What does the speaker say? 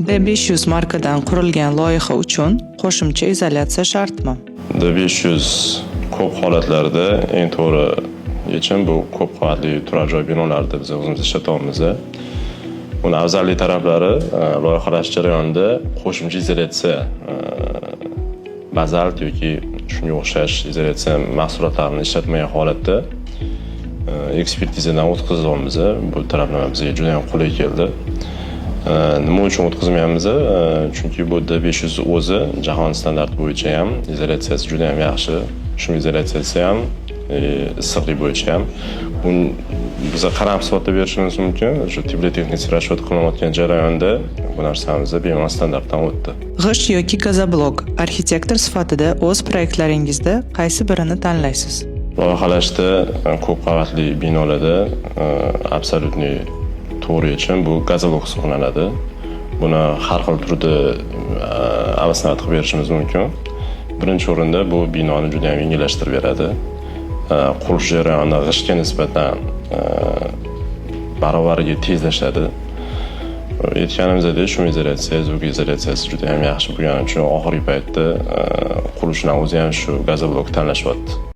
D500 markadan qurilgan loyiha uchun qo'shimcha izolyatsiya shartmi? D500 ko'p holatlarda eng to'g'ri yechim bu ko'p qavatli turar joy binolarida biz o'zimiz ishlatyapmiz. Uni afzalli taraflari loyihalash jarayonida qo'shimcha izolyatsiya bazalt yoki shunga o'xshash izolyatsiya mahsulotlarini ishlatmagan holatda ekspertizadan o'tkazyapmiz. Bu taraflama bizga juda ham qulay keldi. Nima uchun o'tkazmayapmiz? Chunki bu D500 o'zi jahon standarti bo'yicha ham izolyatsiyasi juda ham yaxshi. Shum izolyatsiyasi ham issiqlik bo'yicha ham biza qarab sifatida berishimiz mumkin. Shu tibbiy texnik rasvot qilinayotgan jarayonda bu narsamiz bemalol standartdan o'tdi. G'isht yoki gazoblok arxitektor sifatida o'z proyektlaringizda qaysi birini tanlaysiz? Loyihalashda ko'p qavatli binolarda absolyutni to'g'ri yechim bu gazoblok hisoblanadi. Buni har xil turda avasnat qilib berishimiz mumkin. Birinchi o'rinda bu binoni juda ham yengillashtirib beradi. Qurilish jarayonida g'ishtga nisbatan baravariga tezlashadi. Aytganimizdek, shu izolyatsiya, zug izolyatsiyasi juda ham yaxshi bo'lgani uchun oxirgi paytda qurilishdan o'zi ham shu gazoblok tanlashyapti.